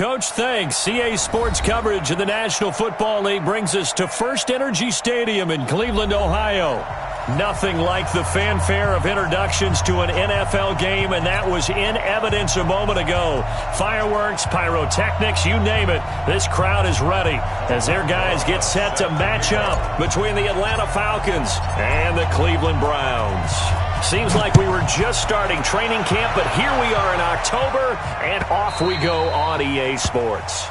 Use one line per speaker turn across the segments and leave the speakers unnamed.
Coach. Thanks. CA Sports coverage of the National Football League brings us to First Energy Stadium in Cleveland, Ohio. Nothing like the fanfare of introductions to an NFL game, and that was in evidence a moment ago. Fireworks, pyrotechnics, you name it. This crowd is ready as their guys get set to match up between the Atlanta Falcons and the Cleveland Browns. Seems like we were just starting training camp, but here we are in October, and off we go on EA Sports.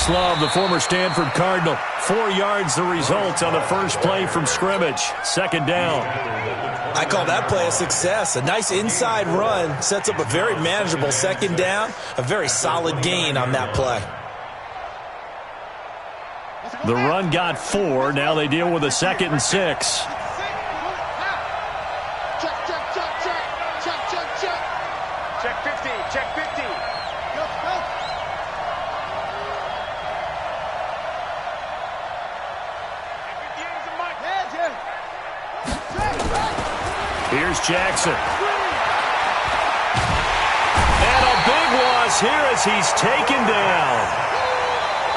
Love, the former Stanford Cardinal. 4 yards the result on the first play from scrimmage. Second down.
I call that play a success. A nice inside run sets up a very manageable second down. A very solid gain on that play.
The run got 4. Now they deal with a 2nd and 6.
Check 50. Check 50.
Here's Jackson. And a big loss here as he's taken down.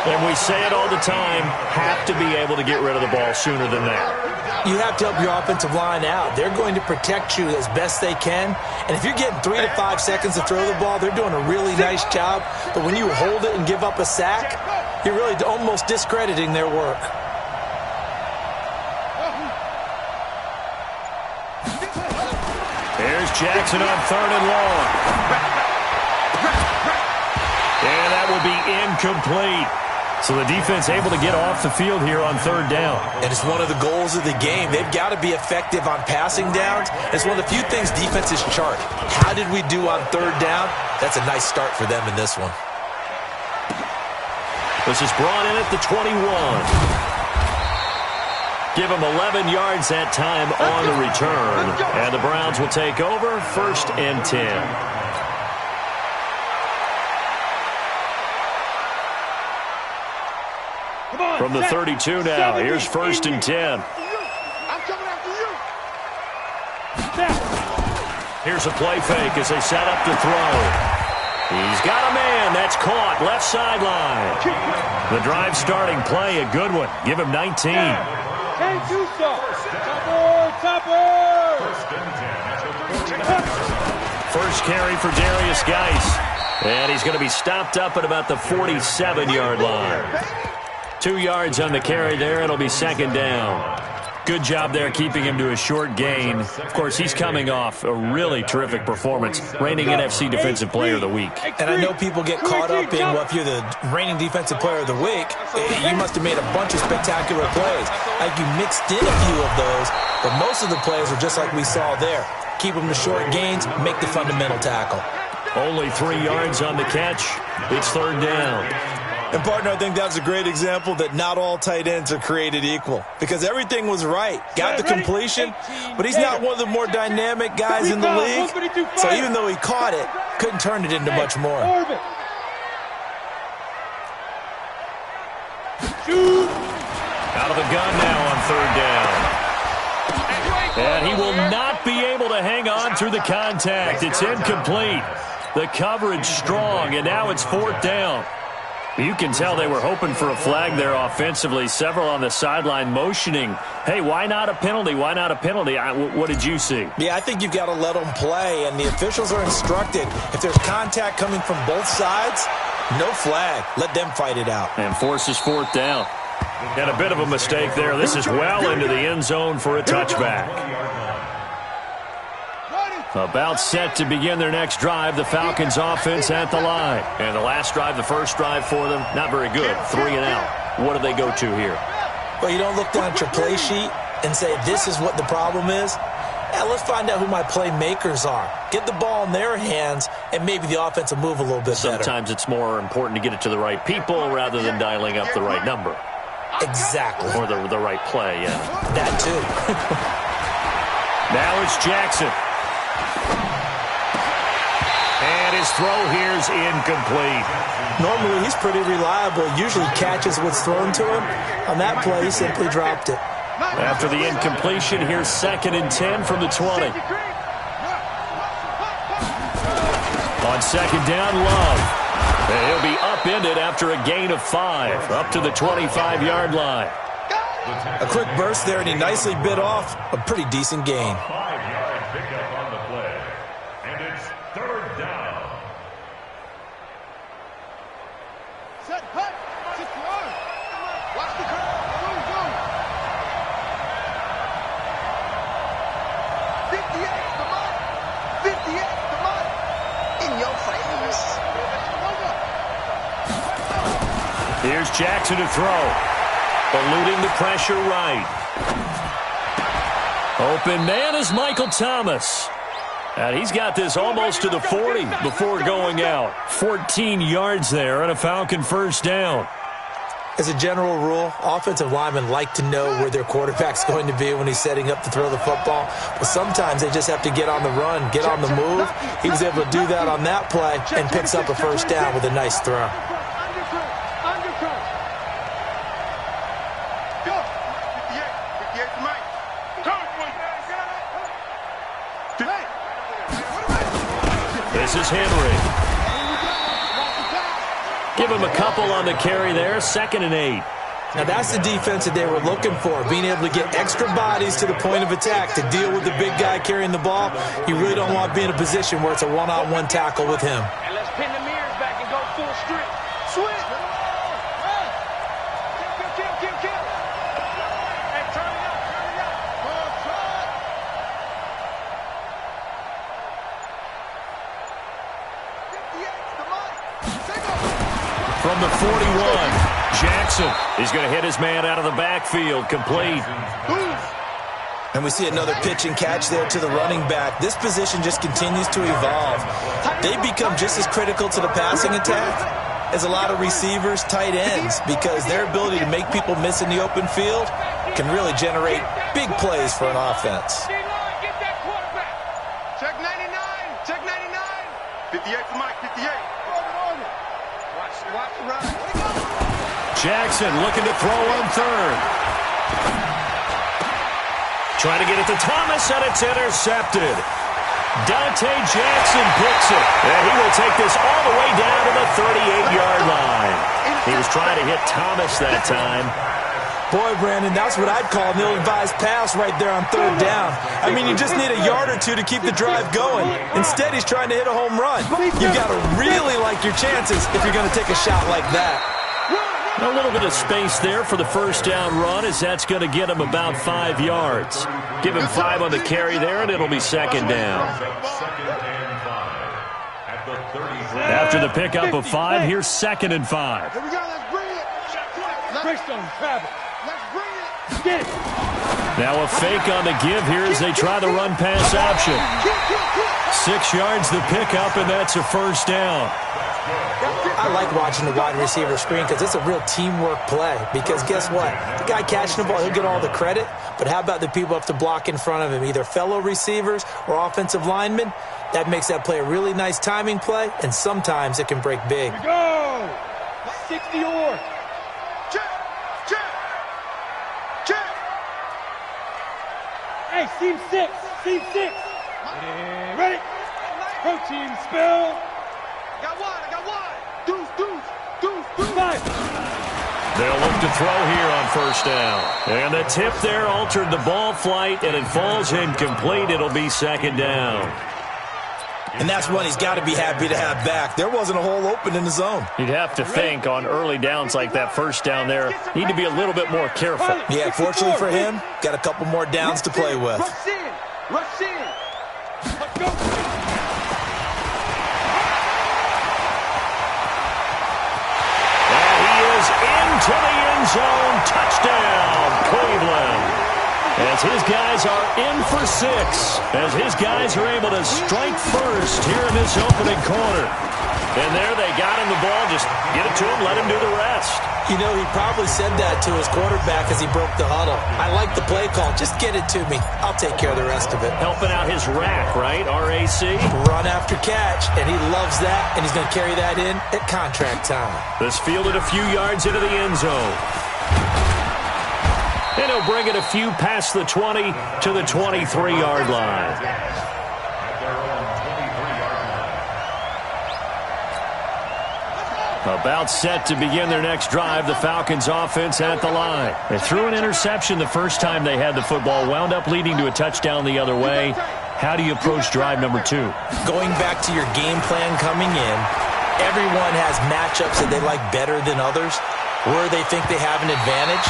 And we say it all the time, have to be able to get rid of the ball sooner than that.
You have to help your offensive line out. They're going to protect you as best they can. And if you're getting 3 to 5 seconds to throw the ball, they're doing a really nice job. But when you hold it and give up a sack, you're really almost discrediting their work.
Jackson on 3rd and long. And that will be incomplete. So the defense able to get off the field here on 3rd down.
And it's one of the goals of the game. They've got to be effective on passing downs. It's one of the few things defenses chart. How did we do on 3rd down? That's a nice start for them in this one.
This is brought in at the 21. Give him 11 yards that time on the return. And the Browns will take over 1st and 10. From the 32 now, here's 1st and 10. Here's a play fake as they set up to throw. He's got a man. That's caught. Left sideline. The drive starting play, a good one. Give him 19.
Can't do so.
First carry for Darius Geis. And he's going to be stopped up at about the 47-yard line. 2 yards on the carry there. It'll be 2nd down. Good job there keeping him to a short gain. Of course, he's coming off a really terrific performance, reigning NFC Defensive Player of the Week.
And I know people get caught up in, well, if you're the reigning Defensive Player of the Week, you must have made a bunch of spectacular plays. Like you mixed in a few of those, but most of the plays are just like we saw there. Keep them to short gains, make the fundamental tackle.
Only 3 yards on the catch. It's 3rd down.
And, partner, I think that's a great example that not all tight ends are created equal because everything was right. Got the completion, but he's not one of the more dynamic guys in the league. So even though he caught it, couldn't turn it into much more.
Out of the gun now on 3rd down. And he will not be able to hang on through the contact. It's incomplete. The coverage strong, and now it's 4th down. You can tell they were hoping for a flag there offensively. Several on the sideline motioning, hey, why not a penalty? Why not a penalty? What did you see?
Yeah, I think you've got to let them play, and the officials are instructed. If there's contact coming from both sides, no flag. Let them fight it out.
And forces 4th down. And a bit of a mistake there. This is well into the end zone for a touchback. About set to begin their next drive. The Falcons offense at the line. And the last drive, the first drive for them, not very good. 3 and out. What do they go to here?
Well, you don't look down at your play sheet and say, this is what the problem is. Yeah, let's find out who my playmakers are. Get the ball in their hands, and maybe the offense will move a little bit better.
Sometimes it's more important to get it to the right people rather than dialing up the right number.
Exactly.
Or the right play, yeah.
That too.
Now it's Jackson. And his throw here's incomplete.
Normally, he's pretty reliable. Usually catches what's thrown to him. On that play, he simply dropped it.
After the incompletion, here's 2nd and 10 from the 20. On 2nd down, Love. And he'll be upended after a gain of 5, up to the 25-yard line.
A quick burst there, and he nicely bit off a pretty decent gain.
5-yard pickup on the play. And it's 3rd down.
Set, hut, just run. Watch the curve. Go. 58, come on. 58, come on. In your face.
Here's Jackson to throw. Eluding the pressure right. Open man is Michael Thomas. And he's got this almost to the 40 before going out. 14 yards there and a Falcon 1st down.
As a general rule, offensive linemen like to know where their quarterback's going to be when he's setting up to throw the football. But sometimes they just have to get on the run, get on the move. He was able to do that on that play and picks up a 1st down with a nice throw.
This is Henry. Give him a couple on the carry there. 2nd and 8.
Now that's the defense that they were looking for, being able to get extra bodies to the point of attack to deal with the big guy carrying the ball. You really don't want to be in a position where it's a one-on-one tackle with him.
And let's pin the mirrors back and go full strip. Switch. Kill. Hey, turn it up.
From the 41, Jackson is going to hit his man out of the backfield, complete.
And we see another pitch and catch there to the running back. This position just continues to evolve. They become just as critical to the passing attack as a lot of receivers, tight ends, because their ability to make people miss in the open field can really generate big plays for an offense.
Get that quarterback. Check 99. 58 for Mike, 58. Watch the run.
Jackson looking to throw on 3rd. Trying to get it to Thomas, and it's intercepted. Dante Jackson picks it, and he will take this all the way down to the 38-yard line. He was trying to hit Thomas that time.
Boy, Brandon, that's what I'd call an ill-advised pass right there on 3rd down. I mean, you just need a yard or two to keep the drive going. Instead, he's trying to hit a home run. You've got to really like your chances if you're going to take a shot like that.
A little bit of space there for the 1st down run, as that's going to get him about 5 yards. Give him 5 on the carry there, and it'll be 2nd down. After the pickup of 5, here's 2nd and 5.
Here we go, let's bring it. Let's bring it. Get it.
Now a fake on the give here as they try the run-pass option. 6 yards the pickup, and that's a 1st down.
I like watching the wide receiver screen because it's a real teamwork play. Because guess what? The guy catching the ball, he'll get all the credit. But how about the people up to block in front of him, either fellow receivers or offensive linemen? That makes that play a really nice timing play, and sometimes it can break big.
Here we go. 60 or. Check. Hey, seam 6. Ready? Protein spill. I got one. Deuce. 5.
They'll look to throw here on 1st down. And the tip there altered the ball flight, and it falls incomplete. It'll be 2nd down.
And that's one he's got to be happy to have back. There wasn't a hole open in the zone.
You'd have to think on early downs like that 1st down there, need to be a little bit more careful.
Yeah, fortunately for him, got a couple more downs to play with.
Rush in. Let's go.
And he is into the end zone. Touchdown, Cleveland. As as his guys are in for 6, as his guys are able to strike first here in this opening quarter. And there they got him the ball. Just get it to him, let him do the rest.
You know, he probably said that to his quarterback as he broke the huddle. I like the play call. Just get it to me. I'll take care of the rest of it.
Helping out his rack, right? RAC.
Run after catch, and he loves that, and he's going to carry that in at contract time.
This fielded a few yards into the end zone. And he'll bring it a few past the 20 to the 23-yard line. About set to begin their next drive, the Falcons offense at the line. They threw an interception the first time they had the football, wound up leading to a touchdown the other way. How do you approach drive number 2?
Going back to your game plan coming in, everyone has matchups that they like better than others, where they think they have an advantage.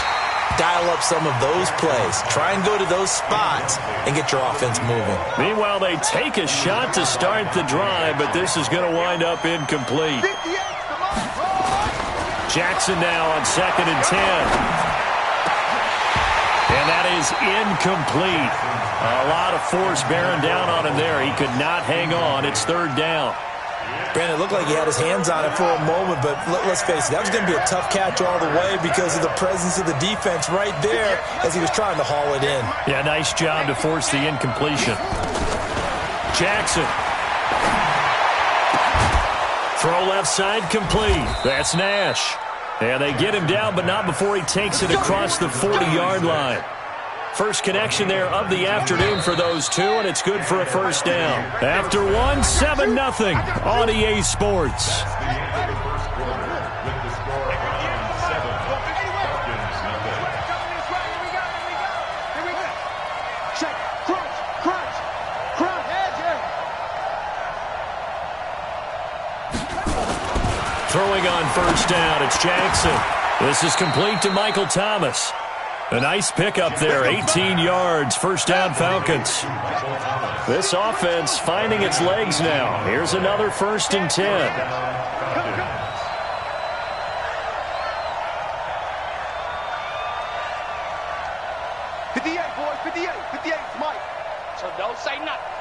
Dial up some of those plays. Try and go to those spots and get your offense moving.
Meanwhile, they take a shot to start the drive, but this is going to wind up incomplete. Jackson now on 2nd and 10. And that is incomplete. A lot of force bearing down on him there. He could not hang on. It's 3rd down.
Brandon, it looked like he had his hands on it for a moment, but let's face it, that was going to be a tough catch all the way because of the presence of the defense right there as he was trying to haul it in.
Yeah, nice job to force the incompletion. Jackson. Throw left side complete. That's Nash. And they get him down, but not before he takes it across the 40-yard line. First connection there of the afternoon for those two, and it's good for a first down. After one, 7-0 on EA Sports. Throwing on first down, it's Jackson. This is complete to Michael Thomas. A nice pickup there, 18 yards, first down Falcons. This offense finding its legs now. Here's another 1st and 10.
58, boys, 58. 58 is Mike. So don't say nothing.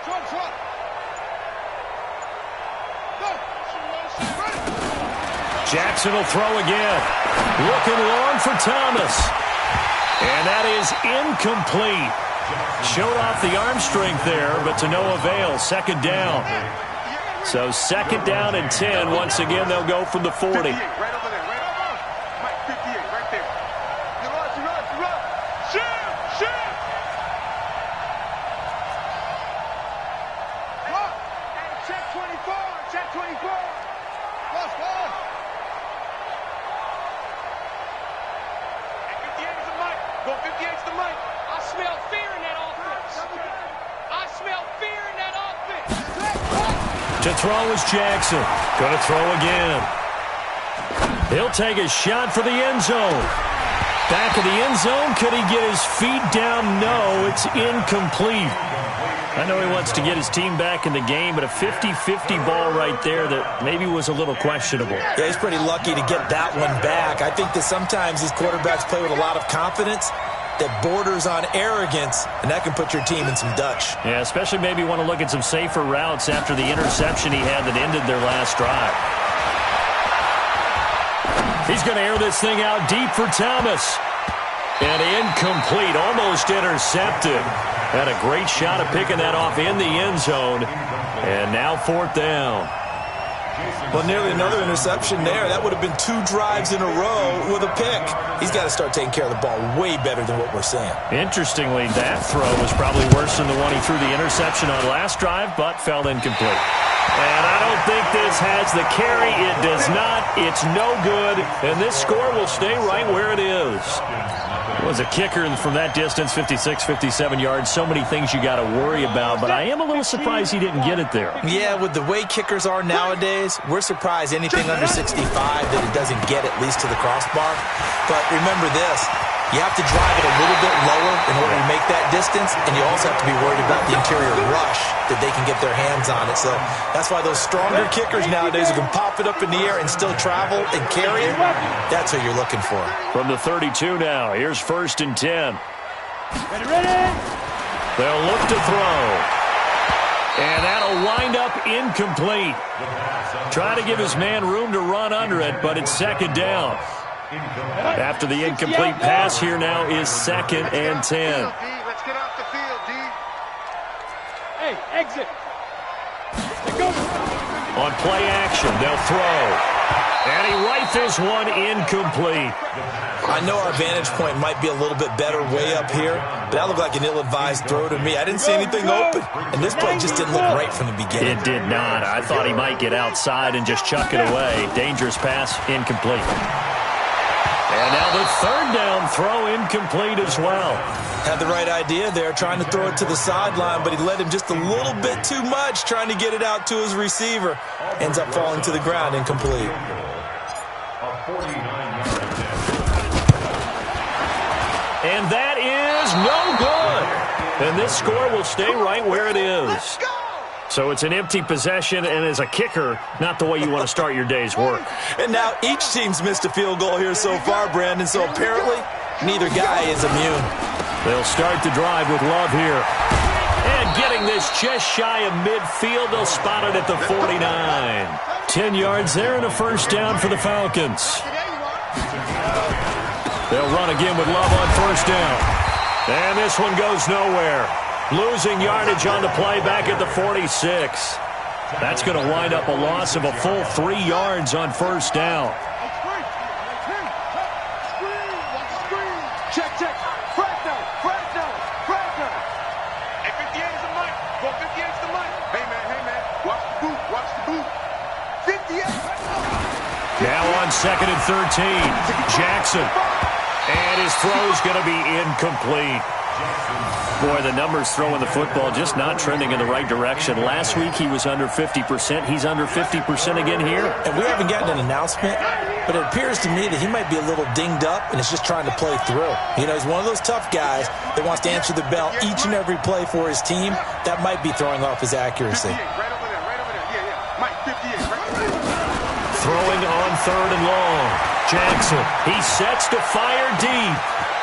Trump.
Jackson will throw again. Looking long for Thomas. And that is incomplete. Showed off the arm strength there, but to no avail. 2nd down. So 2nd down and 10. Once again, they'll go from the 40.
58, right over there, right over. Mike, 58, right there. You run. Shoot! Run! Check 24. Lost ball. And 58 is the Mike. Go 58 is the Mike.
I smell fear in that offense. I smell fear in that offense.
To throw is Jackson. Going to throw again. He'll take a shot for the end zone. Back of the end zone. Could he get his feet down? No, it's incomplete. I know he wants to get his team back in the game, but a 50-50 ball right there that maybe was a little questionable.
Yeah, he's pretty lucky to get that one back. I think that sometimes these quarterbacks play with a lot of confidence that borders on arrogance, and that can put your team in some Dutch.
Yeah, especially maybe want to look at some safer routes after the interception he had that ended their last drive. He's going to air this thing out deep for Thomas. And incomplete, almost intercepted. Had a great shot of picking that off in the end zone. And now 4th down.
Well, nearly another interception there. That would have been 2 drives in a row with a pick. He's got to start taking care of the ball way better than what we're seeing.
Interestingly, that throw was probably worse than the one he threw the interception on last drive, but fell incomplete. And I don't think this has the carry. It does not. It's no good. And this score will stay right where it is. It was a kicker from that distance, 56, 57 yards. So many things you got to worry about, but I am a little surprised he didn't get it there.
Yeah, with the way kickers are nowadays, we're surprised anything under 65 that it doesn't get at least to the crossbar. But remember this, you have to drive it a little bit lower in order to make that distance, and you also have to be worried about the interior rush that that they can get their hands on it. So that's why those stronger kickers nowadays who can pop it up in the air and still travel and carry it, that's what you're looking for.
From the 32 now, here's 1st and 10.
Ready?
They'll look to throw. And that'll wind up incomplete. Try to give his man room to run under it, but it's 2nd down. After the incomplete pass, here now is 2nd and 10.
Let's get off the field, D.
Hey, exit.
On play action, they'll throw. And he rifles one incomplete.
I know our vantage point might be a little bit better way up here, but that looked like an ill-advised throw to me. I didn't see anything open, and this play just didn't look right from the beginning.
It did not. I thought he might get outside and just chuck it away. Dangerous pass, incomplete. And now the 3rd down throw incomplete as well.
Had the right idea there, trying to throw it to the sideline, but he led him just a little bit too much, trying to get it out to his receiver. Ends up falling to the ground, incomplete.
And that is no good. And this score will stay right where it is. So it's an empty possession, and as a kicker, not the way you want to start your day's work.
And now each team's missed a field goal here so far, Brandon, so apparently neither guy is immune.
They'll start the drive with Love here. And getting this just shy of midfield, they'll spot it at the 49. 10 yards there and a 1st down for the Falcons. They'll run again with Love on 1st down. And this one goes nowhere. Losing yardage on the play back at the 46. That's going to wind up a loss of a full 3 yards on 1st down.
Check. Frag down.
Hey, 58 is the mic. Go 58 is the mic. Hey, man. Watch the boot. 58.
Now on 2nd and 13. Jackson. And his throw's going to be incomplete. Boy, the numbers throwing the football just not trending in the right direction. Last week he was under 50%. He's under 50% again here.
And we haven't gotten an announcement, but it appears to me that he might be a little dinged up and is just trying to play through. You know, he's one of those tough guys that wants to answer the bell each and every play for his team. That might be throwing off his accuracy.
58, right over there. Yeah. Mike, 58, right over there.
Throwing on 3rd and long. Jackson, he sets to fire deep.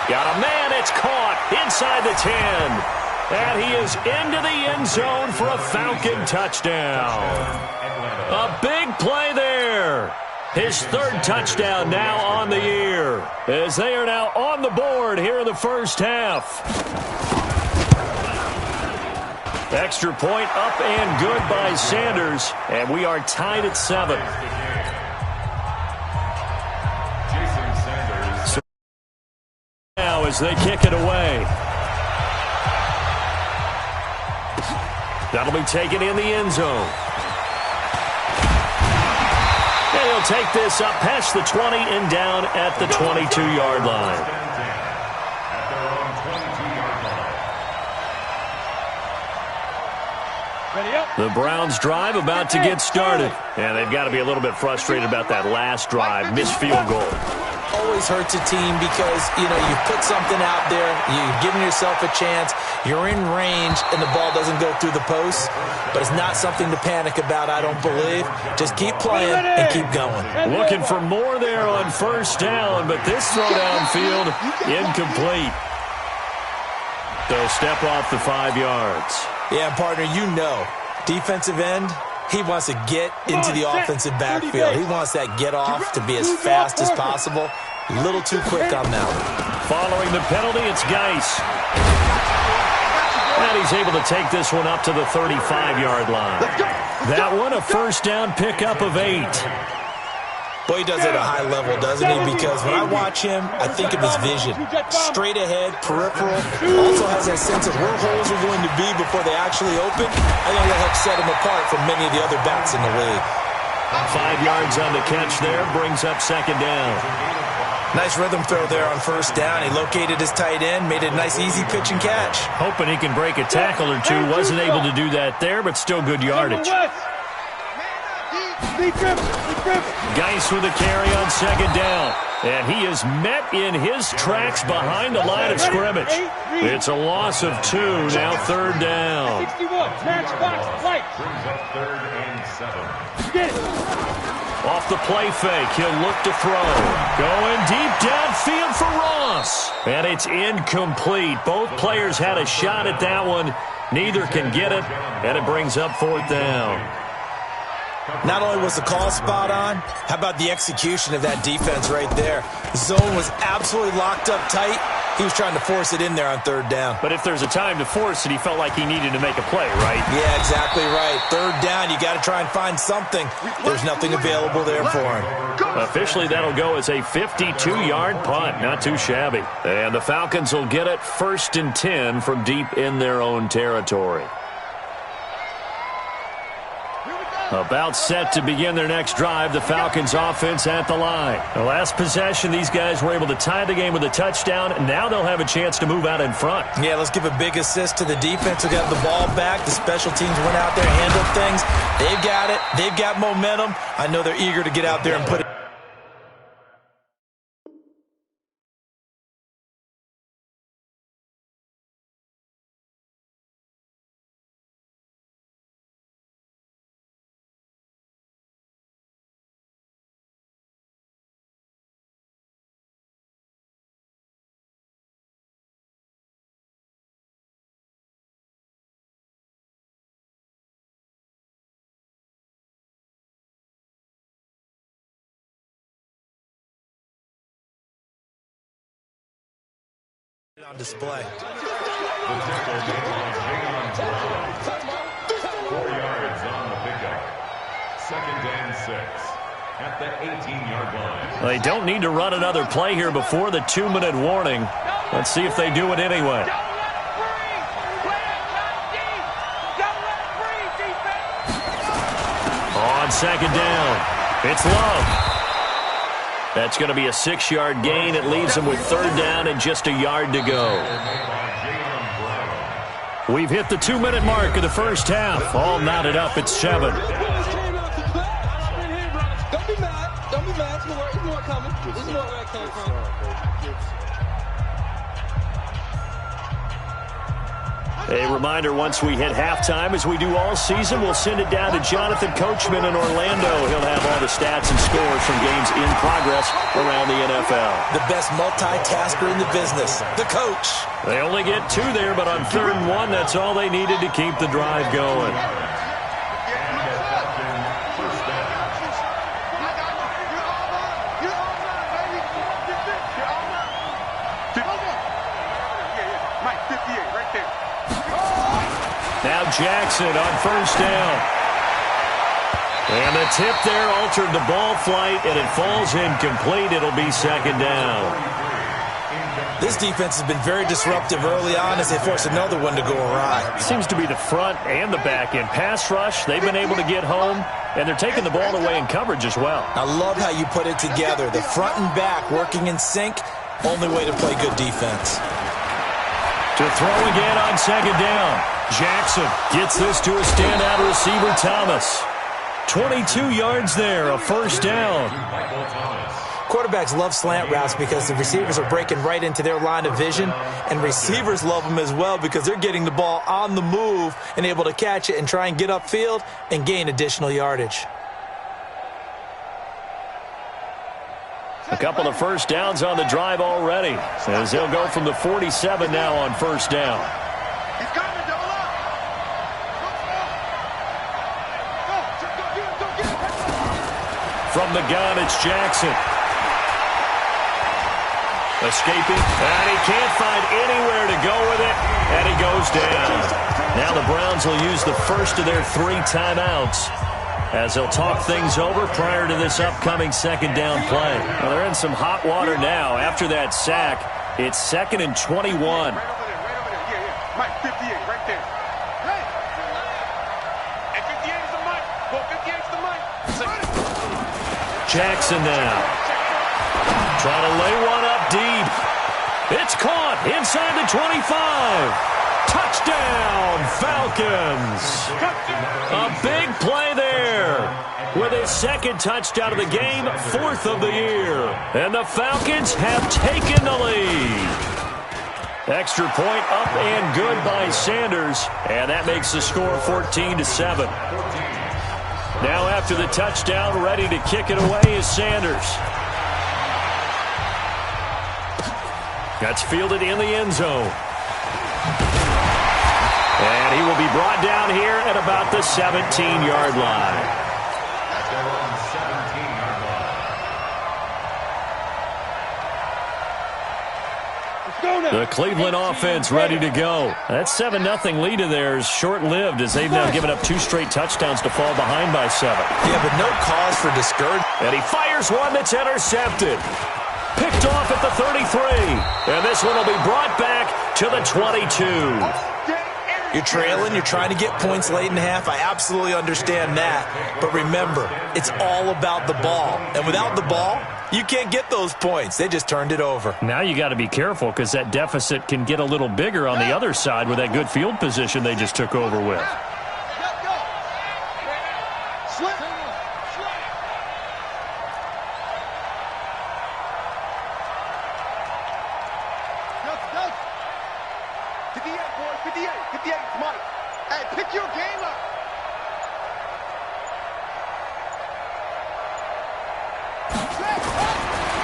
Got a man, it's caught inside the 10. And he is into the end zone for a Falcon touchdown. A big play there. His 3rd touchdown now on the year, as they are now on the board here in the 1st half. Extra point up and good by Sanders, and we are tied at 7. Now as they kick it away. That'll be taken in the end zone. And he'll take this up past the 20 and down at the 22-yard line. The Browns drive about to get started. And they've got to be a little bit frustrated about that last drive. Missed field goal.
Always hurts a team because, you know, you put something out there, you've given yourself a chance, you're in range, and the ball doesn't go through the post. But it's not something to panic about, I don't believe. Just keep playing and keep going.
Looking for more there on 1st down, but this throw downfield, incomplete. They'll step off the 5 yards.
Yeah, partner, you know, defensive end, he wants to get into the offensive backfield. He wants that get off to be as fast as possible. A little too quick on that one.
Following the penalty, it's Geis. And he's able to take this one up to the 35-yard line. That one, a 1st down pickup of 8.
Boy, he does it at a high level, doesn't he? Because when I watch him, I think of his vision. Straight ahead, peripheral. Also has that sense of where holes are going to be before they actually open. I think that helps set him apart from many of the other backs in the league.
5 yards on the catch there, brings up 2nd down.
Nice rhythm throw there on 1st down. He located his tight end, made it a nice easy pitch and catch.
Hoping he can break a tackle or two. Wasn't able to do that there, but still good yardage. Geis with the carry on second down. And he is met in his tracks behind the line of scrimmage. It's a loss of 2, now third down.
61, match box, light.
Third and 7.
Off the play fake, he'll look to throw. Going deep downfield for Ross. And it's incomplete. Both players had a shot at that one. Neither can get it, and it brings up fourth down.
Not only was the call spot on, how about the execution of that defense right there? The zone was absolutely locked up tight. He was trying to force it in there on third down.
But if there's a time to force it, he felt like he needed to make a play, right?
Yeah, exactly right. Third down, you got to try and find something. There's nothing available there for him.
Officially, that'll go as a 52-yard punt. Not too shabby. And the Falcons will get it 1st and 10 from deep in their own territory. About set to begin their next drive, the Falcons offense at the line. The last possession, these guys were able to tie the game with a touchdown, and now they'll have a chance to move out in front.
Yeah, let's give a big assist to the defense who got the ball back. The special teams went out there and handled things. They've got it. They've got momentum. I know they're eager to get out there and put it. On display.
4 yards on the pickup. 2nd and 6 at the 18-yard line.
They don't need to run another play here before the 2-minute warning. Let's see if they do it anyway.
Don't let it free. Play it, not deep. Don't let it free, defense.
On second down, it's Love. That's going to be a 6-yard gain. It leaves them with third down and just a yard to go. We've hit the 2-minute mark of the first half. All knotted up at 7.
Don't be mad. Don't be mad. There's more coming. There's more where it came from.
A reminder, once we hit halftime, as we do all season, we'll send it down to Jonathan Coachman in Orlando. He'll have all the stats and scores from games in progress around the NFL.
The best multitasker in the business, the coach.
They only get 2 there, but on 3rd and 1, that's all they needed to keep the drive going. Now Jackson on 1st down. And the tip there altered the ball flight, and it falls incomplete. It'll be 2nd down.
This defense has been very disruptive early on as they force another one to go awry.
Seems to be the front and the back end. Pass rush, they've been able to get home, and they're taking the ball away in coverage as well.
I love how you put it together. The front and back working in sync, only way to play good defense.
To throw again on 2nd down. Jackson gets this to a standout receiver, Thomas. 22 yards there, a 1st down.
Quarterbacks love slant routes because the receivers are breaking right into their line of vision, and receivers love them as well because they're getting the ball on the move and able to catch it and try and get upfield and gain additional yardage.
A couple of 1st downs on the drive already, as they'll go from the 47 now on 1st down.
He's coming, double up.
From the gun, it's Jackson. Escaping, and he can't find anywhere to go with it, and he goes down. Now the Browns will use the first of their 3 timeouts as they'll talk things over prior to this upcoming 2nd down play. Well, they're in some hot water now. After that sack, it's 2nd and 21.
Right over there. Yeah. Mike, 58, right there. Hey! And 58 is the Mike. Well, 58 is the Mike.
Jackson now. Trying to lay one up deep. It's caught inside the 25. Touchdown, Falcons. A big play there with a his second touchdown of the game, 4th of the year. And the Falcons have taken the lead. Extra point up and good by Sanders, and that makes the score 14-7. Now after the touchdown, ready to kick it away is Sanders. That's fielded in the end zone. And he will be brought down here at about the 17-yard line. The Cleveland offense ready to go. That 7-0 lead of theirs short-lived as they've now given up 2 straight touchdowns to fall behind by 7.
Yeah, but no cause for discouragement.
And he fires one that's intercepted. Picked off at the 33. And this one will be brought back to the 22.
You're trailing. You're trying to get points late in the half. I absolutely understand that. But remember, it's all about the ball. And without the ball, you can't get those points. They just turned it over.
Now you got to be careful because that deficit can get a little bigger on the other side with that good field position they just took over with.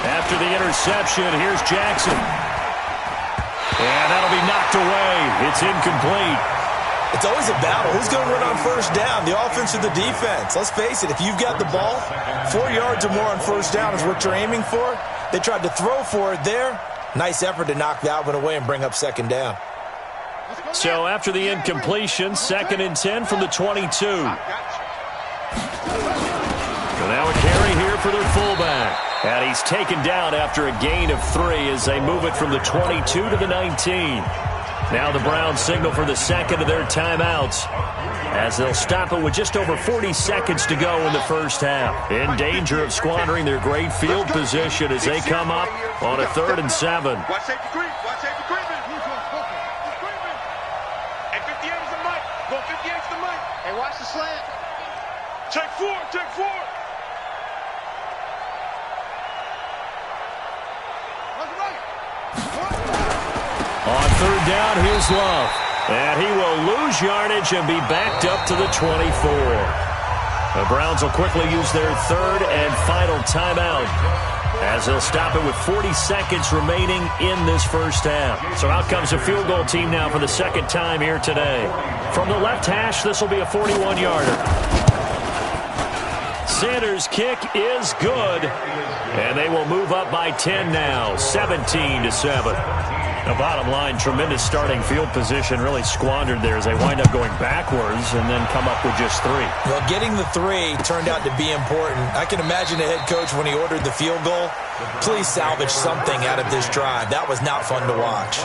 After the interception, here's Jackson. And that'll be knocked away. It's incomplete.
It's always a battle. Who's going to run on first down, the offense or the defense? Let's face it, if you've got the ball, 4 yards or more on first down is what you're aiming for. They tried to throw for it there. Nice effort to knock that one away and bring up second down.
So after the incompletion, 2nd and 10 from the 22. So now a carry here for their fullback. And he's taken down after a gain of 3 as they move it from the 22 to the 19. Now the Browns signal for the second of their timeouts as they'll stop it with just over 40 seconds to go in the first half. In danger of squandering their great field position as they come up on a 3rd and 7.
Watch safety creep. Watch safety creeping. Hey, 58 is the mic. Go 58 is the mic. Hey, watch the slant. Check 4. Check 4.
On 3rd down, here's Love. And he will lose yardage and be backed up to the 24. The Browns will quickly use their 3rd and final timeout as they'll stop it with 40 seconds remaining in this first half. So out comes a field goal team now for the 2nd time here today. From the left hash, this will be a 41-yarder. Sanders' kick is good. And they will move up by 10 now, 17-7. The bottom line, tremendous starting field position, really squandered there as they wind up going backwards and then come up with just 3.
Well, getting the 3 turned out to be important. I can imagine the head coach when he ordered the field goal. Please salvage something out of this drive. That was not fun to watch.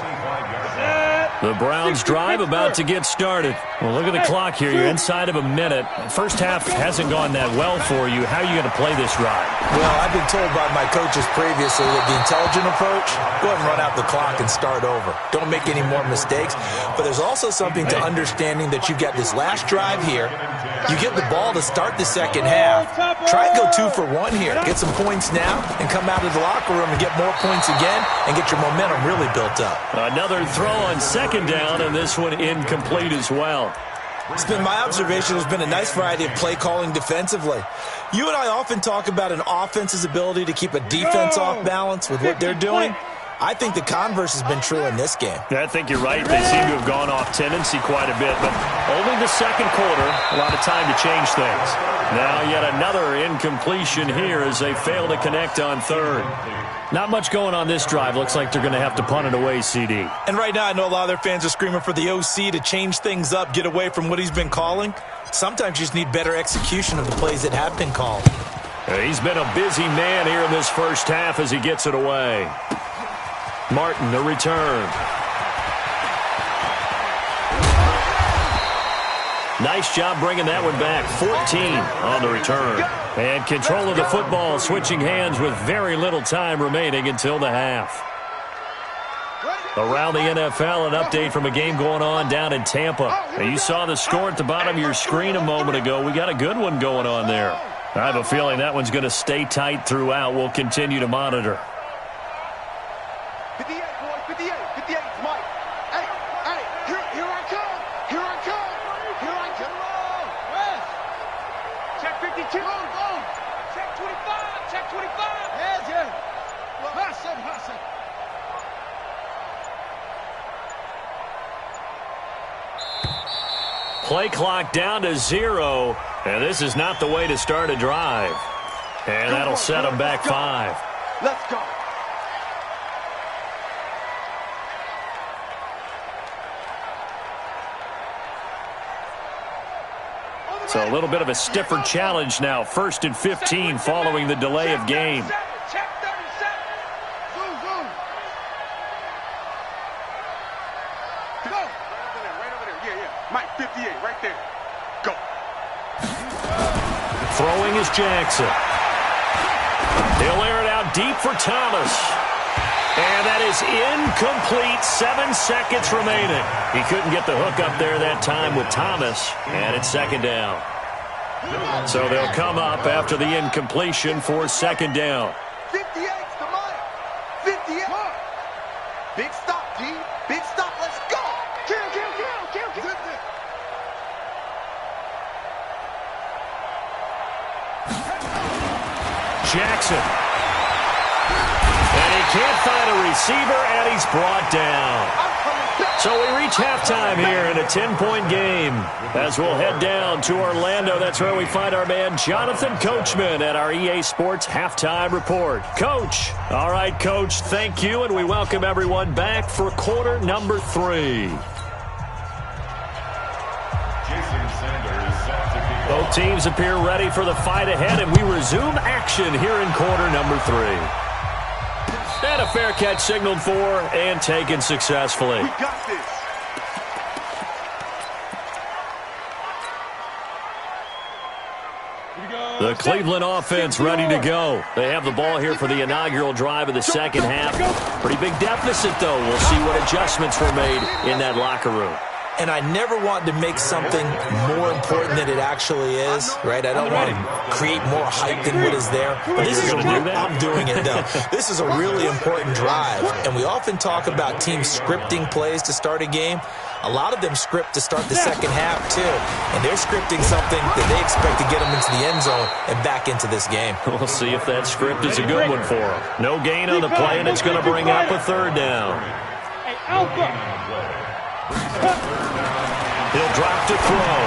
The Browns drive about to get started. Well, look at the clock here. You're inside of a minute. First half hasn't gone that well for you. How are you going to play this drive?
Well, I've been told by my coaches previously that the intelligent approach, go ahead and run out the clock and start over. Don't make any more mistakes. But there's also something to understanding that you've got this last drive here. You get the ball to start the second half. Try and go 2 for 1 here. Get some points now and come out of the locker room and get more points again and get your momentum really built up.
Another throw on 2nd down, and this one incomplete as well.
It's been my observation there's been a nice variety of play calling defensively. You and I often talk about an offense's ability to keep a defense off balance with what they're doing. I think the converse has been true in this game.
I think you're right. They seem to have gone off tendency quite a bit, but only the 2nd quarter, a lot of time to change things. Now yet another incompletion here as they fail to connect on 3rd. Not much going on this drive. Looks like they're going to have to punt it away, CD.
And right now I know a lot of their fans are screaming for the OC to change things up, get away from what he's been calling. Sometimes you just need better execution of the plays that have been called.
He's been a busy man here in this first half as he gets it away. Martin, the return. Nice job bringing that one back. 14 on the return. And control of the football, switching hands with very little time remaining until the half. Around the NFL, an update from a game going on down in Tampa. Now, you saw the score at the bottom of your screen a moment ago. We got a good one going on there. I have a feeling that one's going to stay tight throughout. We'll continue to monitor.
58, boys, 58, 58, Mike. Hey, here I come. Here I come. Here I come. West.
Check 52. Check 25. Check 25.
Yeah. Hassan.
Play clock down to 0, and this is not the way to start a drive. And that'll set them back 5.
Let's go.
So a little bit of a stiffer challenge now. 1st and 15 following the delay of game.
Check 37.
Zoom. Go. Right over there. Yeah. Mike, 58, right there. Go.
Throwing is Jackson. He'll air it out deep for Thomas. And that is incomplete. 7 seconds remaining. He couldn't get the hook up there that time with Thomas. And it's 2nd down. So they'll come up after the incompletion for 2nd down.
58's the Mike. 58. Big stop, G. Big stop. Let's go. Kill.
Jackson. And he can't find a receiver, and he's brought down. So we reach halftime here in a 10-point game as we'll head down to Orlando. That's where we find our man Jonathan Coachman at our EA Sports Halftime Report. Coach. All right, Coach, thank you, and we welcome everyone back for quarter number 3. Both teams appear ready for the fight ahead, and we resume action here in quarter number 3. And a fair catch signaled for and taken successfully.
We got this.
The Cleveland offense ready to go. They have the ball here for the inaugural drive of the second half. Pretty big deficit, though. We'll see what adjustments were made in that locker room.
And I never want to make something more important than it actually is, right? I don't want to create more hype than what is there. But this is I'm doing it, though. This is a really important drive. And we often talk about teams scripting plays to start a game. A lot of them script to start the second half, too. And they're scripting something that they expect to get them into the end zone and back into this game.
We'll see if that script is a good one for them. No gain on the play, and it's going to bring up a 3rd down.
Hey, Alpha.
He'll drop to throw.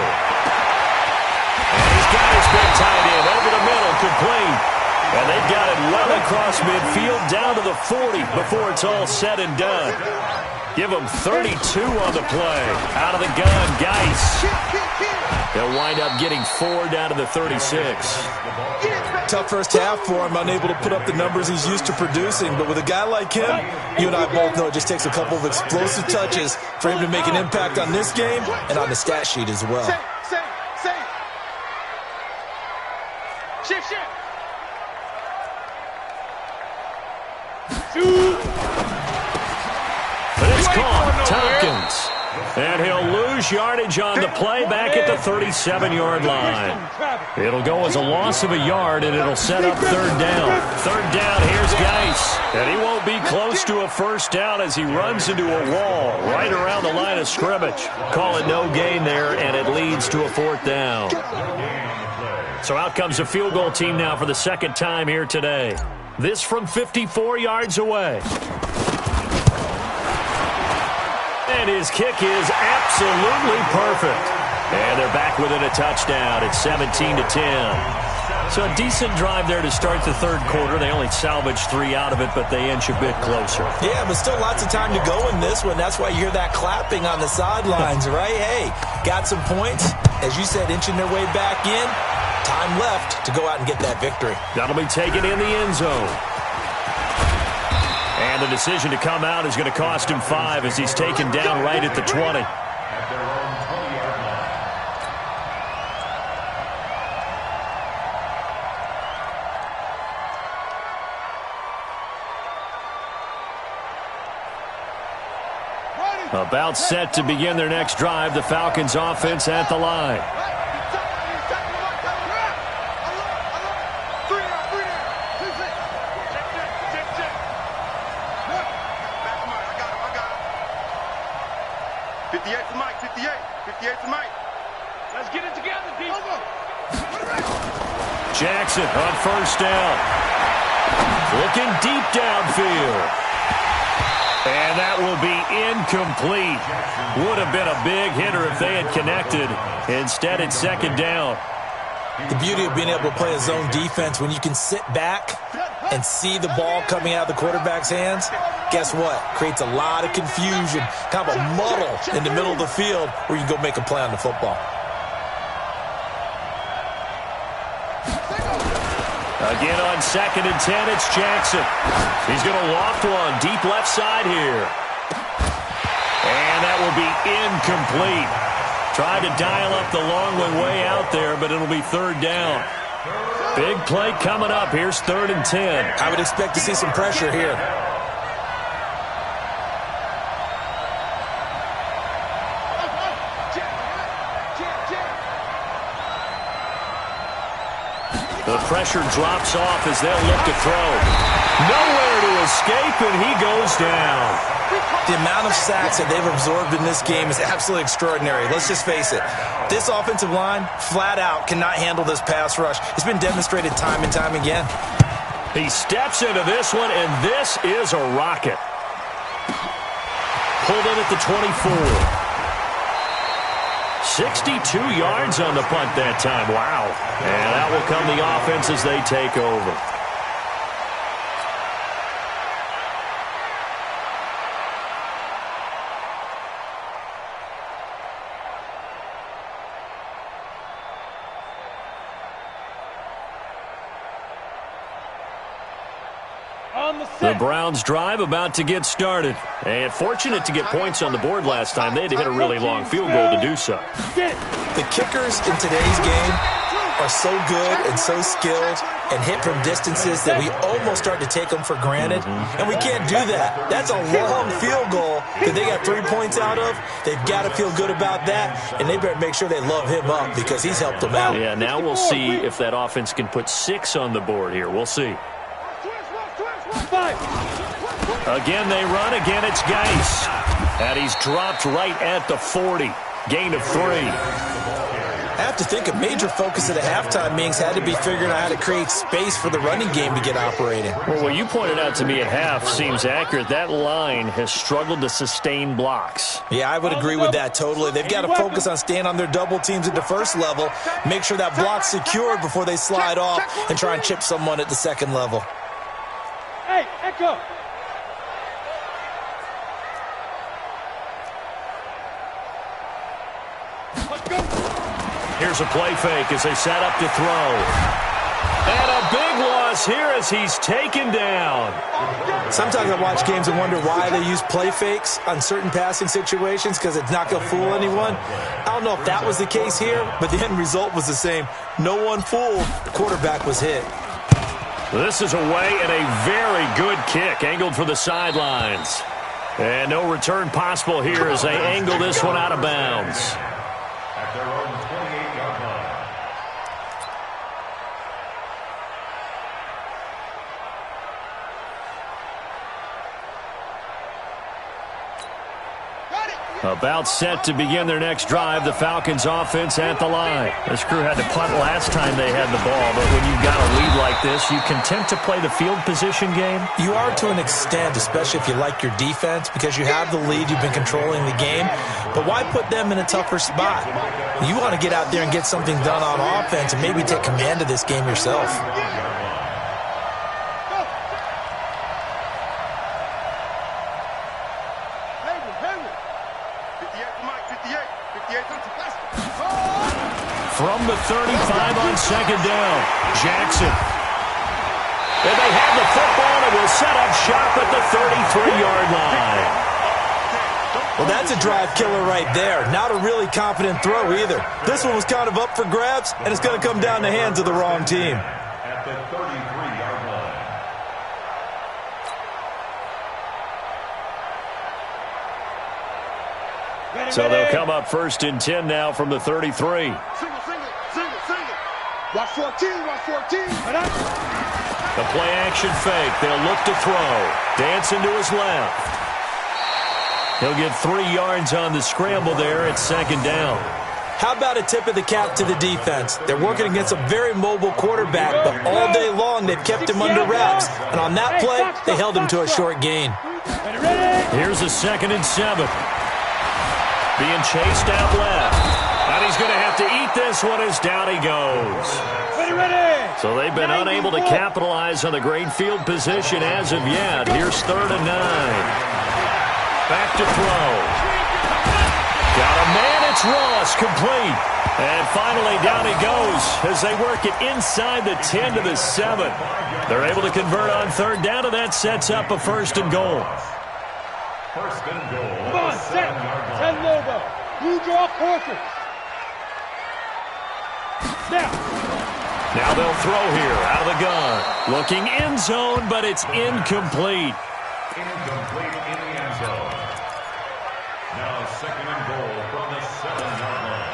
And he's got his big tight end over the middle, complete. And they've got it well across midfield down to the 40 before it's all said and done. Give him 32 on the play. Out of the gun, Geis. They'll wind up getting 4 down to the 36.
Tough first half for him, unable to put up the numbers he's used to producing. But with a guy like him, you and I both know it just takes a couple of explosive touches for him to make an impact on this game and on the stat sheet as well.
Say. Shift.
But it's caught. Tompkins. And he'll lose yardage on the play back at the 37-yard line. It'll go as a loss of a yard, and it'll set up 3rd down. 3rd down, here's Geis. And he won't be close to a 1st down as he runs into a wall right around the line of scrimmage. Call it no gain there, and it leads to a 4th down. So out comes a field goal team now for the 2nd time here today. This from 54 yards away. And his kick is absolutely perfect. And they're back within a touchdown. It's 17-10. So a decent drive there to start the 3rd quarter. They only salvaged 3 out of it, but they inch a bit closer.
Yeah, but still lots of time to go in this one. That's why you hear that clapping on the sidelines, right? Hey, got some points. As you said, inching their way back in. Time left to go out and get that victory.
That'll be taken in the end zone. And the decision to come out is going to cost him 5 as he's taken down right at the 20. About set to begin their next drive, the Falcons offense at the line. Jackson on first down. Looking deep downfield. And that will be incomplete. Would have been a big hitter if they had connected. Instead, it's second down.
The beauty of being able to play a zone defense, when you can sit back and see the ball coming out of the quarterback's hands, guess what? Creates a lot of confusion, kind of a muddle in the middle of the field where you can go make a play on the football.
Again on 2nd and 10, it's Jackson. He's going to loft one deep left side here. And that will be incomplete. Tried to dial up the long way out there, but it'll be third down. Big play coming up. Here's 3rd and 10.
I would expect to see some pressure here.
The pressure drops off as they'll look to throw. Nowhere to escape, and he goes down.
The amount of sacks that they've absorbed in this game is absolutely extraordinary. Let's just face it. This offensive line, flat out, cannot handle this pass rush. It's been demonstrated time and time again.
He steps into this one, and this is a rocket. Pulled in at the 24. 62 yards on the punt that time. Wow. And that will come the offense as they take over. The Browns drive about to get started. And fortunate to get points on the board last time. They had to hit a really long field goal to do so.
The kickers in today's game are so good and so skilled and hit from distances that we almost start to take them for granted. And we can't do that. That's a long field goal that they got 3 points out of. They've got to feel good about that, and they better make sure they love him up because he's helped them out.
Yeah, now we'll see if that offense can put 6 on the board here. We'll see. Again, they run. Again, it's Geis. And he's dropped right at the 40. Gain of 3.
I have to think a major focus at the halftime meetings had to be figuring out how to create space for the running game to get operating.
Well, what you pointed out to me at half seems accurate. That line has struggled to sustain blocks.
Yeah, I would agree with that totally. They've got to focus on staying on their double teams at the first level, make sure that block's secured before they slide off and try and chip someone at the second level.
Hey, Echo.
Here's a play fake as they set up to throw. And a big loss here as he's taken down.
Sometimes I watch games and wonder why they use play fakes on certain passing situations because it's not going to fool anyone. I don't know if that was the case here, but the end result was the same. No one fooled. The quarterback was hit.
This is away and a very good kick angled for the sidelines. And no return possible here as they angle this one out of bounds.
At their own 28-yard line.
About set to begin their next drive, the Falcons offense at the line. This crew had to punt last time they had the ball, but when you've got a lead like this, you content to play the field position game?
You are to an extent, especially if you like your defense, because you have the lead, you've been controlling the game. But why put them in a tougher spot? You want to get out there and get something done on offense and maybe take command of this game yourself.
From the 35 on second down, Jackson. And they have the football and will set up shop at the 33-yard line.
Well, that's a drive killer right there. Not a really confident throw either. This one was kind of up for grabs, and it's going to come down the hands of the wrong team.
At the 33-yard line.
So they'll come up 1st and 10 now from the 33.
Watch 14, watch 14.
The play action fake. They'll look to throw. Dancing to his left. He'll get 3 yards on the scramble there at second down.
How about a tip of the cap to the defense? They're working against a very mobile quarterback, but all day long they've kept him under wraps. And on that play, they held him to a short gain.
Here's a 2nd and 7. Being chased out left. And he's going to have to eat this one as down he goes. So they've been unable to capitalize on the great field position as of yet. Here's 3rd and 9. Back to throw. Got a man, it's Ross, complete. And finally down he goes as they work it inside the 10 to the 7. They're able to convert on 3rd down, and that sets up a 1st and goal.
1st and goal.
Come on, set. Send Lobo. You draw portraits.
Now they'll throw here out of the gun. Looking end zone, but it's incomplete.
Incomplete in the end zone. Now 2nd and goal from the 7-yard line.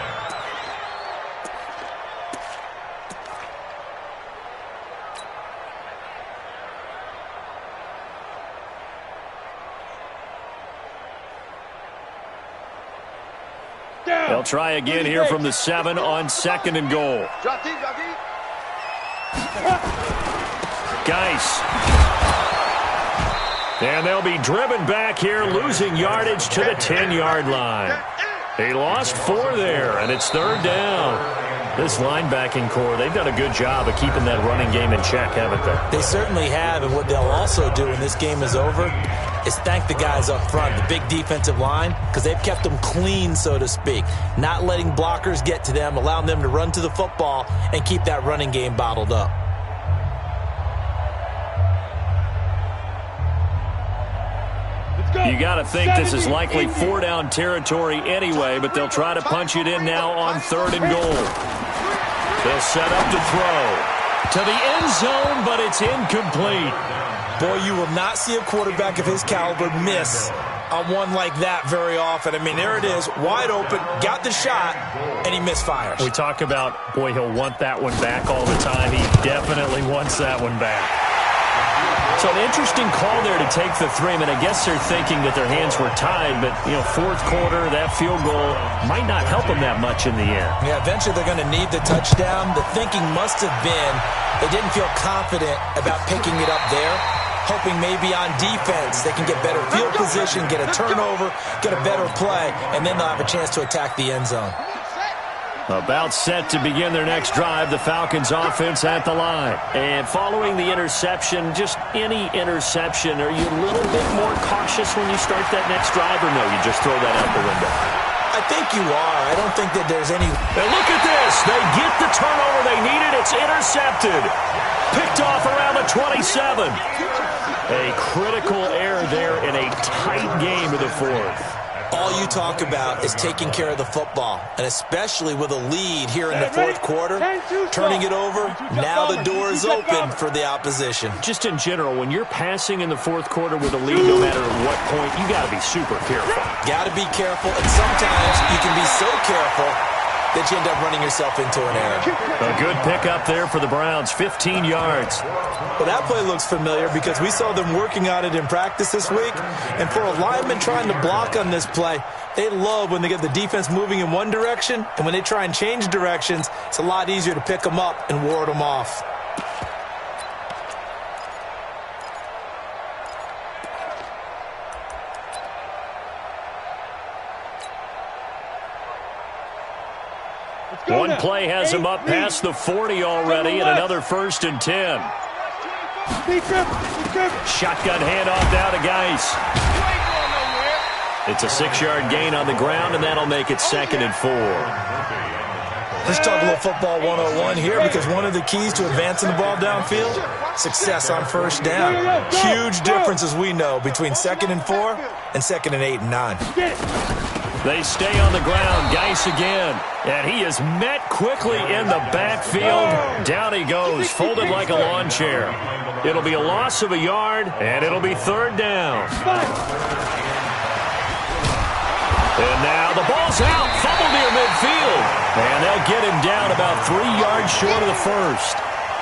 They'll try again here from the 7 on 2nd and goal. Geis. And they'll be driven back here, losing yardage to the 10-yard line. He lost 4 there, and it's 3rd down. This linebacking core, they've done a good job of keeping that running game in check, haven't they?
They certainly have, and what they'll also do when this game is over is thank the guys up front, the big defensive line, because they've kept them clean, so to speak, not letting blockers get to them, allowing them to run to the football and keep that running game bottled up.
You got to think this is likely 4-down territory anyway, but they'll try to punch it in now on 3rd and goal. They'll set up to throw to the end zone, but it's incomplete.
Boy, you will not see a quarterback of his caliber miss on one like that very often. I mean, there it is, wide open, got the shot, and he misfires.
We talk about, boy, he'll want that one back all the time. He definitely wants that one back. So an interesting call there to take the 3. I mean, I guess they're thinking that their hands were tied, but, 4th quarter, that field goal might not help them that much in the end.
Yeah, eventually they're going to need the touchdown. The thinking must have been they didn't feel confident about picking it up there, hoping maybe on defense they can get better field position, get a turnover, get a better play, and then they'll have a chance to attack the end zone.
About set to begin their next drive, the Falcons offense at the line. And following the interception, just any interception, are you a little bit more cautious when you start that next drive, or no, you just throw that out the window?
I think you are. I don't think that there's any...
And look at this. They get the turnover they needed. It's intercepted. Picked off around the 27. A critical error there in a tight game of the 4th.
All you talk about is taking care of the football, and especially with a lead here in the 4th quarter, turning it over, now the door is open for the opposition.
Just in general, when you're passing in the 4th quarter with a lead, no matter at what point, you got to be super careful.
Got to be careful, and sometimes you can be so careful that you end up running yourself into an error.
A good pickup there for the Browns, 15 yards.
Well, that play looks familiar because we saw them working on it in practice this week. And for a lineman trying to block on this play, they love when they get the defense moving in one direction. And when they try and change directions, it's a lot easier to pick them up and ward them off.
One play has him up past the 40 already, and another 1st and 10. Shotgun handoff down to Geis. It's a 6-yard gain on the ground, and that'll make it 2nd and 4.
Let's talk a little football 101 here, because one of the keys to advancing the ball downfield, success on 1st down. Huge difference, as we know, between 2nd and 4 and 2nd and 8 and 9.
They stay on the ground. Geis again. And he is met quickly in the backfield. Down he goes, folded like a lawn chair. It'll be a loss of a yard, and it'll be 3rd down. And now the ball's out. Fumble near midfield. And they'll get him down about 3 yards short of the 1st.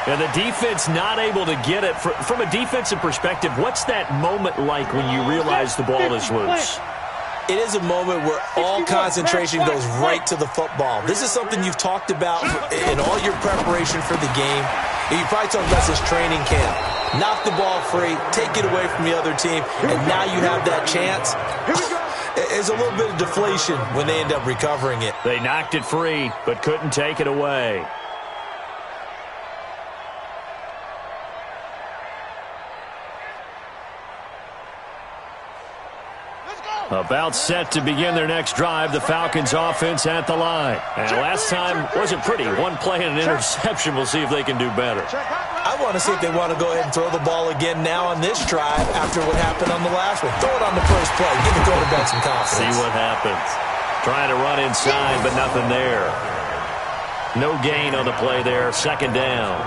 And the defense not able to get it. From a defensive perspective, what's that moment like when you realize the ball is loose?
it is a moment where all concentration goes right to the football. This is something you've talked about in all your preparation for the game. And you probably talked about this training camp. Knock the ball free, take it away from the other team, and now you have that chance. There's a little bit of deflation when they end up recovering it.
They knocked it free, but couldn't take it away. About set to begin their next drive, the Falcons offense at the line. And last time wasn't pretty. One play and an interception. We'll see if they can do better.
I want to see if they want to go ahead and throw the ball again now on this drive after what happened on the last one. Throw it on the first play. Give the quarterback some confidence.
See what happens. Trying to run inside, but nothing there. No gain on the play there. Second down.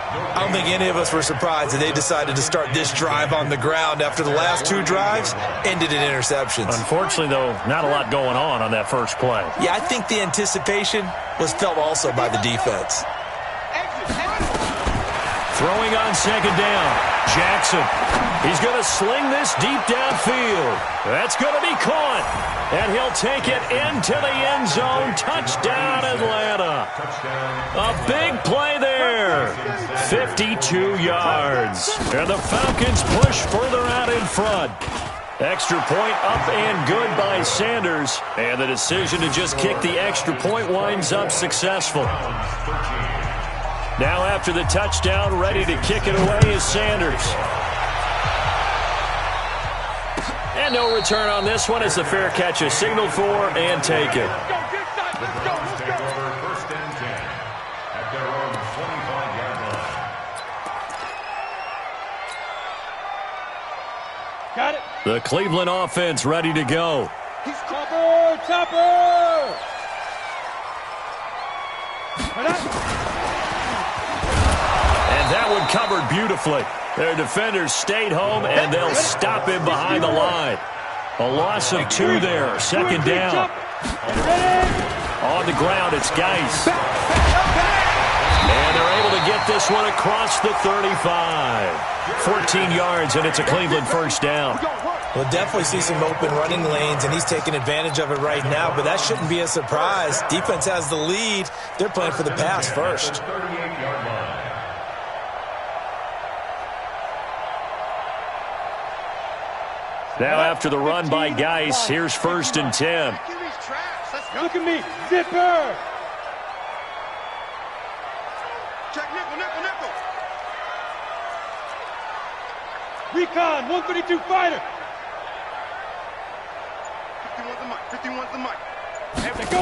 I don't think any of us were surprised that they decided to start this drive on the ground after the last two drives ended in interceptions.
Unfortunately, though, not a lot going on that first play.
Yeah, I think the anticipation was felt also by the defense.
Throwing on second down. Jackson. He's going to sling this deep downfield. That's going to be caught. And he'll take it into the end zone. Touchdown, Atlanta. A big play there. 52 yards. And the Falcons push further out in front. Extra point up and good by Sanders. And the decision to just kick the extra point winds up successful. Now after the touchdown, ready to kick it away is Sanders. And no return on this one as the fair catch is signaled for and taken.
First and 10 at their own 25-yard line.
Got it.
The Cleveland offense ready to go.
He's Chopper!
And that one covered beautifully. Their defenders stayed home, and they'll stop him behind the line. A loss of 2 there. Second down. On the ground, it's Geis. And they're able to get this one across the 35. 14 yards, and it's a Cleveland first down.
We'll definitely see some open running lanes, and he's taking advantage of it right now, but that shouldn't be a surprise. Defense has the lead. They're playing for the pass first.
Now after the run by Geis, here's first and 10.
Look at me. Zipper.
Check nickel.
Recon, 132 fighter.
51's the mic.
There we go.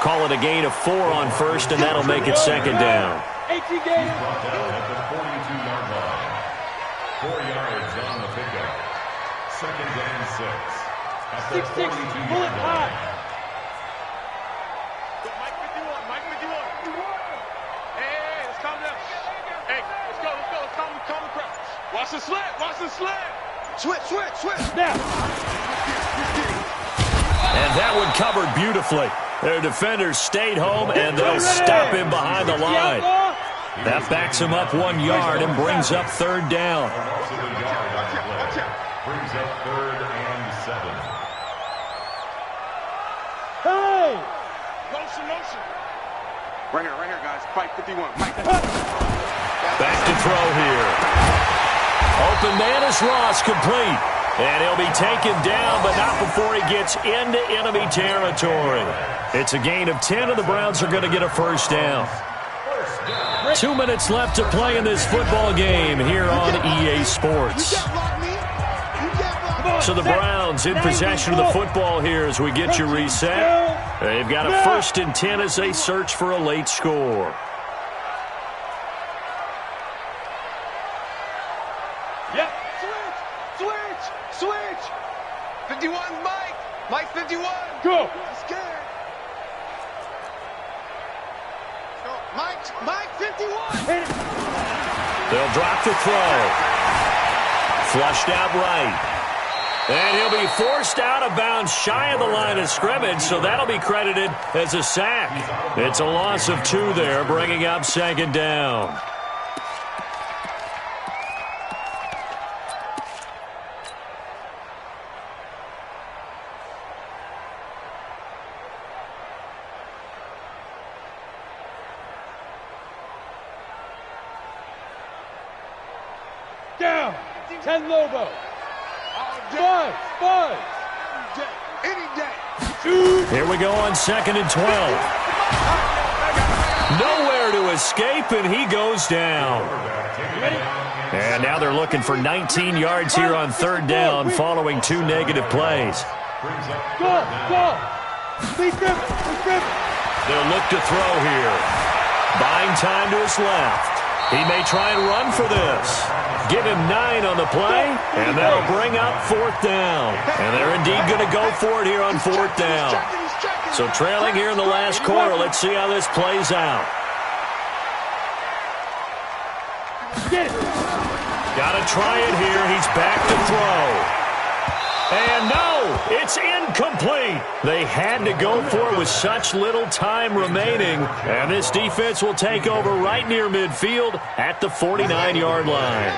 Call it a gain of 4 on first, and that'll make it second down.
18 games.
Brought down at the 42-yard line. 4 yards on the pickup. Second and 6 at the 42-yard line.
Mike 51. Hey, let's calm down. Hey, let's go. Calm the crowd. Watch the slant. Switch.
Now.
And that one covered beautifully. Their defenders stayed home, and they'll stop him behind the line. That backs him up 1 yard and brings up third down.
Brings up 3rd and 7.
Hey!
Motion. Right here, guys. Fight 51. Mike.
Back to throw here. Open man is Ross, complete. And he'll be taken down, but not before he gets into enemy territory. It's a gain of 10, and the Browns are going to get a first down. 2 minutes left to play in this football game here on EA Sports. So the Browns in possession of the football here as we get you reset. They've got a first and 10 as they search for a late score.
Yep.
Switch. 51, Mike. Mike 51.
Go.
I'm scared. Mike 51.
They'll drop the throw. Flushed out right. And he'll be forced out of bounds shy of the line of scrimmage, so that'll be credited as a sack. It's a loss of 2 there, bringing up second down.
down. 10 Lobo. Five.
Any day.
Here we go on 2nd and 12. Nowhere to escape, and he goes down. And now they're looking for 19 yards here on 3rd down following 2 negative plays.
Go.
They'll look to throw here. Buying time to his left. He may try and run for this. Give him 9 on the play, and that'll bring up 4th down. And they're indeed going to go for it here on 4th down. So trailing here in the last quarter, let's see how this plays out. Got to try it here. He's back to throw. And no, it's incomplete. They had to go for it with such little time remaining. And this defense will take over right near midfield at the 49-yard line.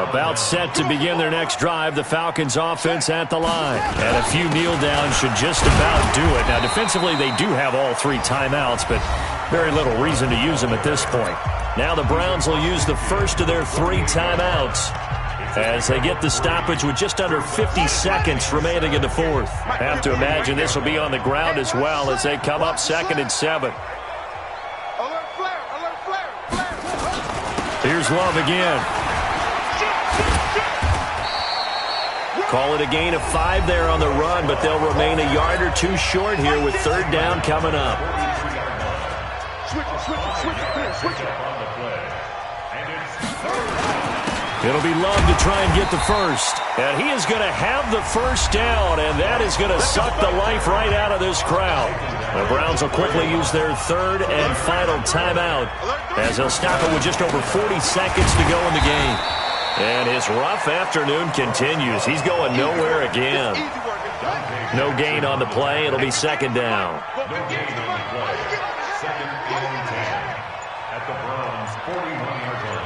About set to begin their next drive, the Falcons offense at the line. And a few kneel downs should just about do it. Now, defensively, they do have all 3 timeouts, but very little reason to use them at this point. Now the Browns will use the first of their 3 timeouts as they get the stoppage with just under 50 seconds remaining in the 4th. Have to imagine this will be on the ground as well as they come up 2nd and 7.
Alert flare.
Here's Love again. Call it a gain of 5 there on the run, but they'll remain a yard or 2 short here with 3rd down coming up.
Switch it on the play. And it's 3rd.
It'll be Love to try and get the first. And he is going to have the first down, and that is going to suck the life right out of this crowd. The Browns will quickly use their 3rd and final timeout as they'll stop it with just over 40 seconds to go in the game. And his rough afternoon continues. He's going nowhere again. No gain on the play. It'll be 2nd down.
No gain on the play. 2nd and 10 at the Browns' 41-yard line.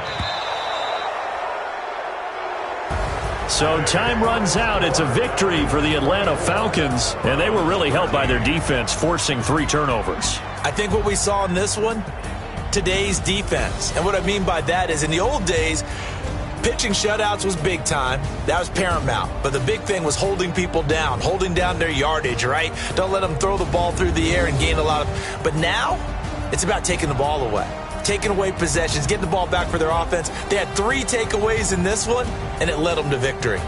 So time runs out. It's a victory for the Atlanta Falcons, and they were really helped by their defense, forcing 3 turnovers.
I think what we saw in this one, today's defense. And what I mean by that is in the old days, pitching shutouts was big time. That was paramount. But the big thing was holding people down, holding down their yardage, right? Don't let them throw the ball through the air and gain a lot of... But now, it's about taking the ball away. Taking away possessions, getting the ball back for their offense. They had 3 takeaways in this one, and it led them to victory.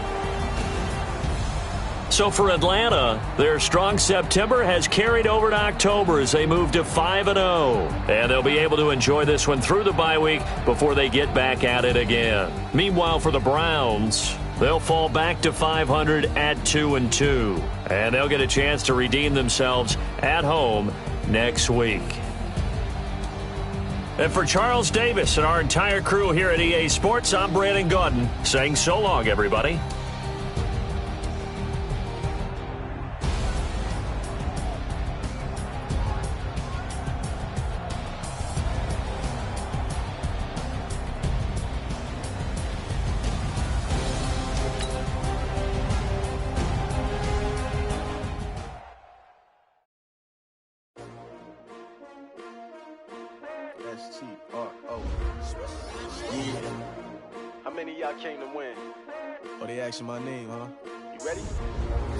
So for Atlanta, their strong September has carried over to October as they move to 5-0. And they'll be able to enjoy this one through the bye week before they get back at it again. Meanwhile, for the Browns, they'll fall back to 500 at 2-2. And they'll get a chance to redeem themselves at home next week. And for Charles Davis and our entire crew here at EA Sports, I'm Brandon Gaudin saying so long, everybody.
How many of y'all came to win?
Oh, they asking my name, huh?
You ready?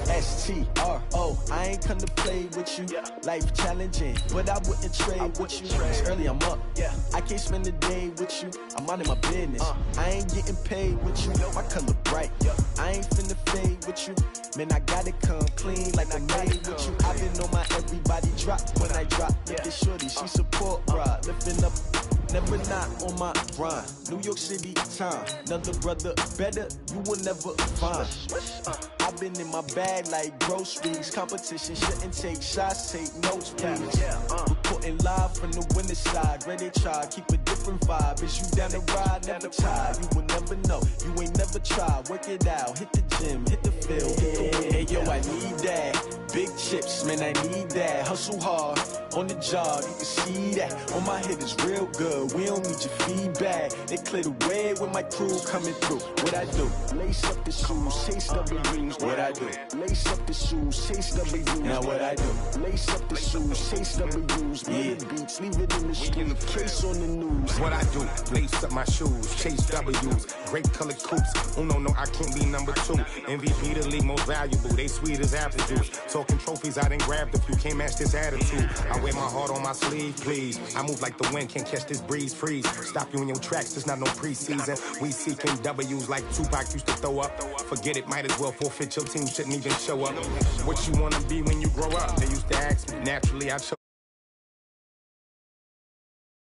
S-T-R-O, I ain't come to play with you.
Yeah.
Life challenging, but I wouldn't trade with you. It's early, I'm up.
Yeah.
I can't spend the day with you. I'm minding my business. I ain't getting paid with you. My color bright. I ain't finna fade with you. Man, I gotta come clean like I made with you. I've been on my everybody drop when I drop. Look at shorty, she support rod. Lifting up, never not on my grind. New York City time. Another brother better, you will never find. I've been in my bag like groceries. Competition shouldn't take shots, take notes, please. Reporting live from the winter side. Ready to try, keep a different vibe. Is you down the ride, never tired. You will never know, you ain't never tried. Work it out, hit the gym, hit the field, hit the win. Hey yo, I need that. Big chips, man, I need that. Hustle hard, on the job, you can see that. On my head is real good, we don't need your feedback. They clear the way with my crew coming through. What I do? Lace up the shoes, chase W's. What I do? Lace up the shoes, chase W's. Now what I do? Lace up the shoes, chase W's. Yeah. Beats, leave it in the street, case on the news.
What I do? Lace up my shoes, chase W's. grape-colored coupes. Uno, no, I can't be number 2. MVP, the league most valuable. They sweet as apple juice. Talking trophies, I done grabbed a few. Can't match this attitude. I wear my heart on my sleeve, please. I move like the wind, can't catch this breeze. Freeze. Stop you in your tracks, it's not no preseason. We seeking W's like Tupac used to throw up. Forget it, might as well forfeit. Your team shouldn't even show up. What you wanna be when you grow up? They used to ask me. Naturally, I chose.